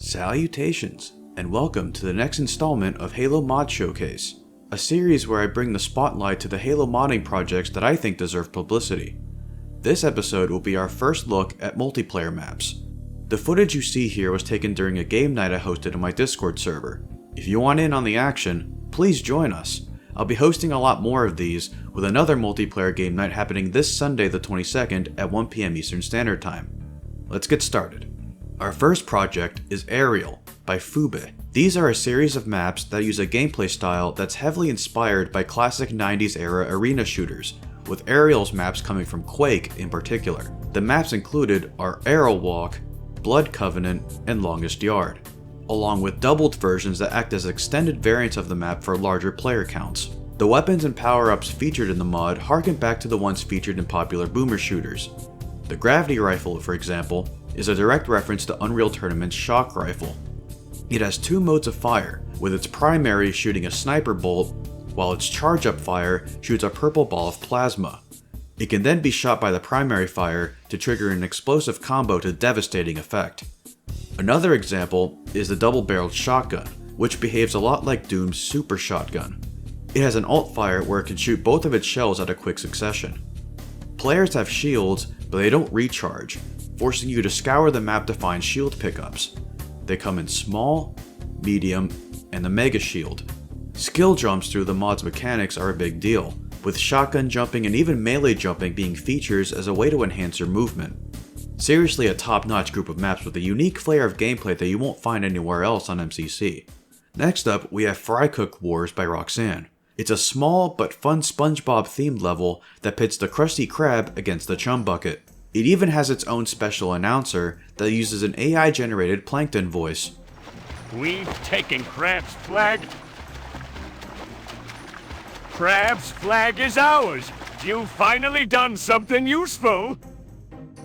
Salutations, and welcome to the next installment of Halo Mod Showcase, a series where I bring the spotlight to the Halo modding projects that I think deserve publicity. This episode will be our first look at multiplayer maps. The footage you see here was taken during a game night I hosted on my Discord server. If you want in on the action, please join us. I'll be hosting a lot more of these, with another multiplayer game night happening this Sunday the 22nd at 1 PM Eastern Standard Time. Let's get started. Our first project is Aerial by Fubih. These are a series of maps that use a gameplay style that's heavily inspired by classic 90s era arena shooters, with Aerial's maps coming from Coag in particular. The maps included are Arrow Walk, Blood Covenant, and Longest Yard, along with doubled versions that act as extended variants of the map for larger player counts. The weapons and power-ups featured in the mod harken back to the ones featured in popular boomer shooters. The Gravity Rifle, for example, is a direct reference to Unreal Tournament's Shock Rifle. It has two modes of fire, with its primary shooting a sniper bolt, while its charge-up fire shoots a purple ball of plasma. It can then be shot by the primary fire to trigger an explosive combo to devastating effect. Another example is the double-barreled shotgun, which behaves a lot like Doom's super shotgun. It has an alt fire where it can shoot both of its shells at a quick succession. Players have shields, but they don't recharge, forcing you to scour the map to find shield pickups. They come in small, medium, and the mega shield. Skill jumps through the mod's mechanics are a big deal, with shotgun jumping and even melee jumping being features as a way to enhance your movement. Seriously a top-notch group of maps with a unique flair of gameplay that you won't find anywhere else on MCC. Next up, we have Frycook Wars by Roxanne. It's a small but fun SpongeBob themed level that pits the Krusty Krab against the Chum Bucket. It even has its own special announcer that uses an AI-generated Plankton voice. We've taken Crab's flag. Crab's flag is ours. You've finally done something useful.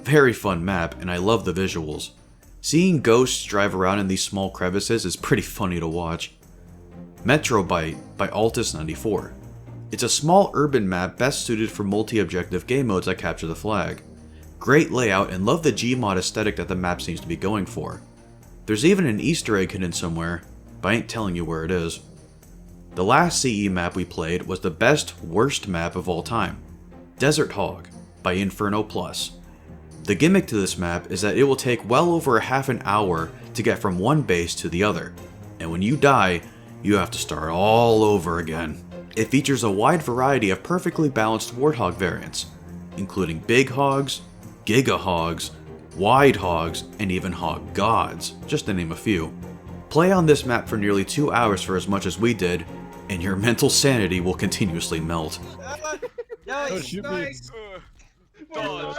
Very fun map, and I love the visuals. Seeing ghosts drive around in these small crevices is pretty funny to watch. Metrobyte by Altus94. It's a small urban map best suited for multi-objective game modes that capture the flag. Great layout, and love the Gmod aesthetic that the map seems to be going for. There's even an Easter egg hidden somewhere, but I ain't telling you where it is. The last CE map we played was the best worst map of all time, Desert Hog by Inferno Plus. The gimmick to this map is that it will take well over a half an hour to get from one base to the other, and when you die, you have to start all over again. It features a wide variety of perfectly balanced Warthog variants, including Big Hogs, Giga Hogs, Wide Hogs, and even Hog Gods, just to name a few. Play on this map for nearly 2 hours for as much as we did, and your mental sanity will continuously melt. Nice. Don't shoot me. I'm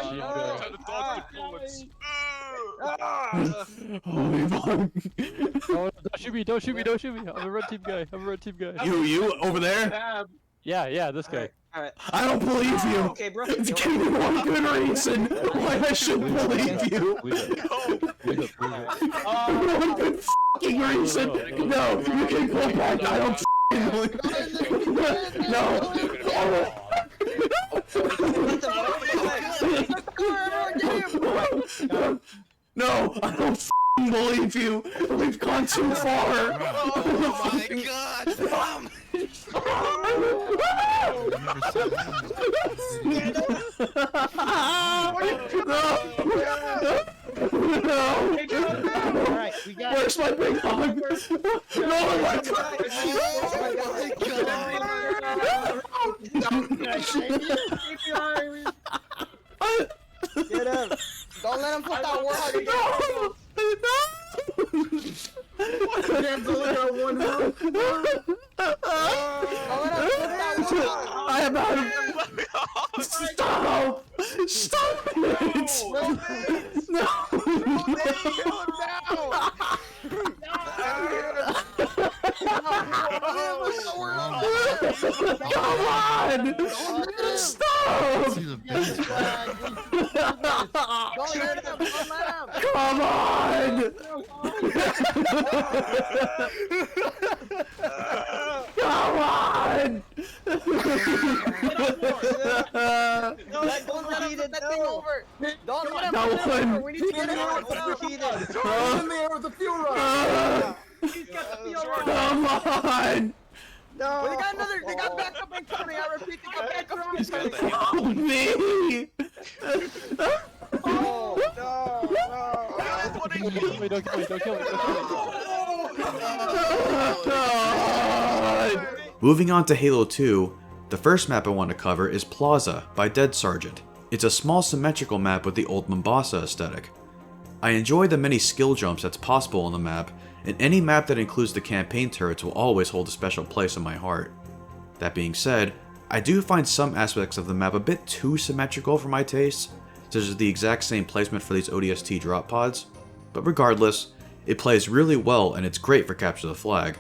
a red team guy. You over there? Yeah, this guy. Alright. I don't believe you. Okay, bro. Give me one good reason why I shouldn't believe you. One good fucking reason. No, you can go back. I don't believe you. No, I don't believe you. We've gone too far. Oh my god! No! Alright, we got Where's my big hug? No, my Get him! Don't let him put that warthog again! I am out of... Stop! Stop it! No! Come on! Stop! Come on! Come on! overheated. flip that thing No. over. Don't let him No flip it over. one. We need to get it out. Overheated. Throw it in the air with the fuel rod. He's got the fuel rod. Come on! No. They got another. They got backup incoming. I repeat, they got backup He's got incoming. the Help me! Oh, no. God, what are you Don't kill me, don't kill me, don't kill me, don't kill me. God. Moving on to Halo 2, the first map I want to cover is Plaza by Dead Sargent. It's a small symmetrical map with the old Mombasa aesthetic. I enjoy the many skill jumps that's possible on the map, and any map that includes the campaign turrets will always hold a special place in my heart. That being said, I do find some aspects of the map a bit too symmetrical for my tastes, such as the exact same placement for these ODST drop pods, but regardless, it plays really well and it's great for capture the flag.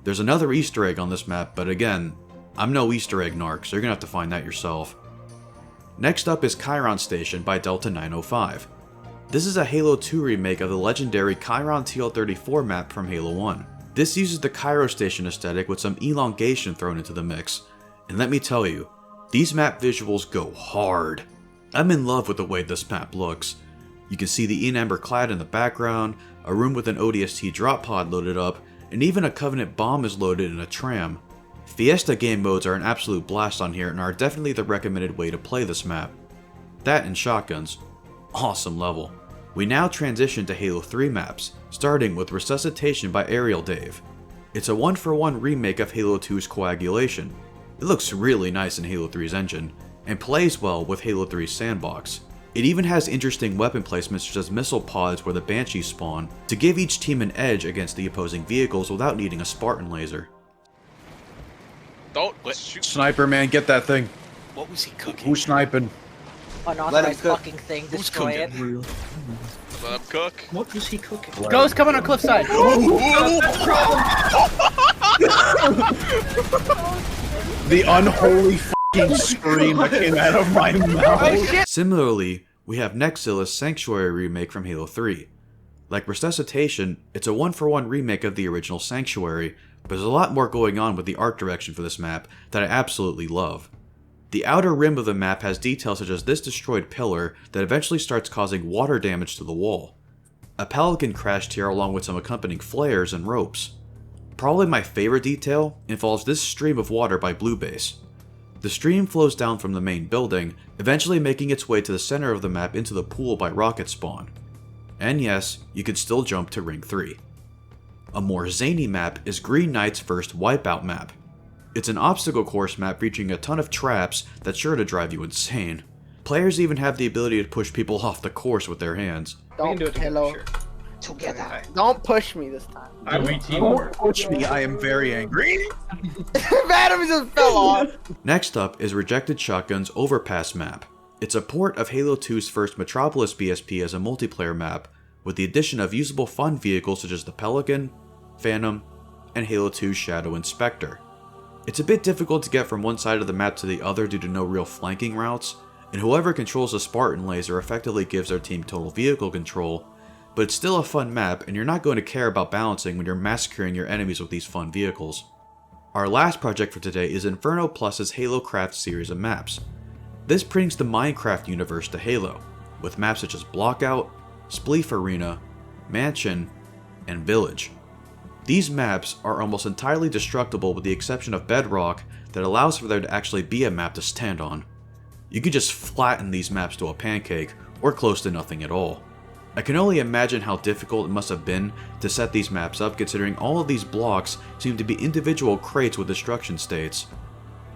There's another Easter egg on this map, but again, I'm no Easter egg narc, so you're gonna have to find that yourself. Next up is Chiron Station by Delta 905. This is a Halo 2 remake of the legendary Chiron TL34 map from Halo 1. This uses the Chiron Station aesthetic with some elongation thrown into the mix, and let me tell you, these map visuals go hard. I'm in love with the way this map looks. You can see the Enamber clad in the background, a room with an ODST drop pod loaded up, and even a Covenant bomb is loaded in a tram. Fiesta game modes are an absolute blast on here and are definitely the recommended way to play this map. That and shotguns. Awesome level. We now transition to Halo 3 maps, starting with Resuscitation by Aerial Dave. It's a 1-for-1 remake of Halo 2's Coagulation. It looks really nice in Halo 3's engine, and plays well with Halo 3's sandbox. It even has interesting weapon placements such as missile pods where the Banshees spawn, to give each team an edge against the opposing vehicles without needing a Spartan laser. Don't shoot. Sniper man, get that thing. What was he cooking? Who's sniping? Unauthorized cook. fucking thing. Who's Destroy it. cooking? Let him cook. What was he cooking? Ghost coming on cliffside. The unholy fucking scream that came out of my mouth. Similarly, we have Nexilla's Sanctuary remake from Halo 3. Like Resuscitation, it's a 1-for-1 remake of the original Sanctuary, but there's a lot more going on with the art direction for this map that I absolutely love. The outer rim of the map has details such as this destroyed pillar that eventually starts causing water damage to the wall. A pelican crashed here along with some accompanying flares and ropes. Probably my favorite detail involves this stream of water by Blue Base. The stream flows down from the main building, eventually making its way to the center of the map into the pool by Rocket Spawn. And yes, you can still jump to Ring 3. A more zany map is Green Knight's first Wipeout map. It's an obstacle course map featuring a ton of traps that's sure to drive you insane. Players even have the ability to push people off the course with their hands. Don't hello. Together. Don't push me this time. Don't push me, I am very angry. Adam just fell off. Next up is Rejected Shotgun's Overpass map. It's a port of Halo 2's first Metropolis BSP as a multiplayer map, with the addition of usable fun vehicles such as the Pelican, Phantom, and Halo 2's Shadow Inspector. It's a bit difficult to get from one side of the map to the other due to no real flanking routes, and whoever controls the Spartan laser effectively gives their team total vehicle control, but it's still a fun map and you're not going to care about balancing when you're massacring your enemies with these fun vehicles. Our last project for today is Inferno Plus's Halocraft series of maps. This brings the Minecraft universe to Halo, with maps such as Blockout, Spleef Arena, Mansion, and Village. These maps are almost entirely destructible with the exception of Bedrock that allows for there to actually be a map to stand on. You could just flatten these maps to a pancake, or close to nothing at all. I can only imagine how difficult it must have been to set these maps up considering all of these blocks seem to be individual crates with destruction states.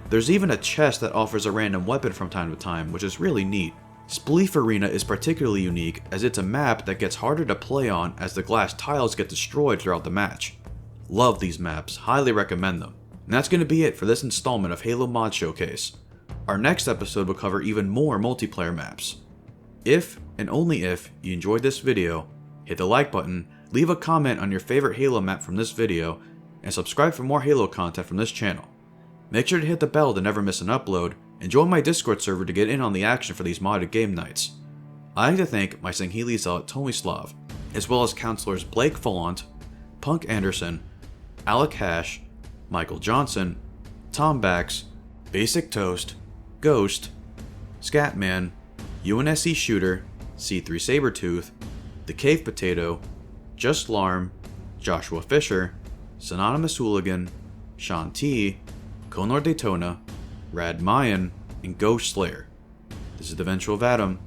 There's even a chest that offers a random weapon from time to time, which is really neat. Spleef Arena is particularly unique as it's a map that gets harder to play on as the glass tiles get destroyed throughout the match. Love these maps, highly recommend them. And that's going to be it for this installment of Halo Mod Showcase. Our next episode will cover even more multiplayer maps. If, and only if, you enjoyed this video, hit the like button, leave a comment on your favorite Halo map from this video, and subscribe for more Halo content from this channel. Make sure to hit the bell to never miss an upload, and join my Discord server to get in on the action for these modded game nights. I'd like to thank my Sangheili zealot Tomislav, as well as counselors Blake Fullant, Punk Anderson, Alec Hash, Michael Johnson, Tom Bax, Basic Toast, Ghost, Scatman, UNSC Shooter, C3 Sabretooth, The Cave Potato, Just Larm, Joshua Fisher, Synonymous Hooligan, Sean T, Conor Daytona, Rad Mayan, and Ghost Slayer. This is the Vengeful of Adam.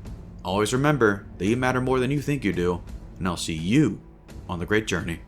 Always remember that you matter more than you think you do, and I'll see you on the great journey.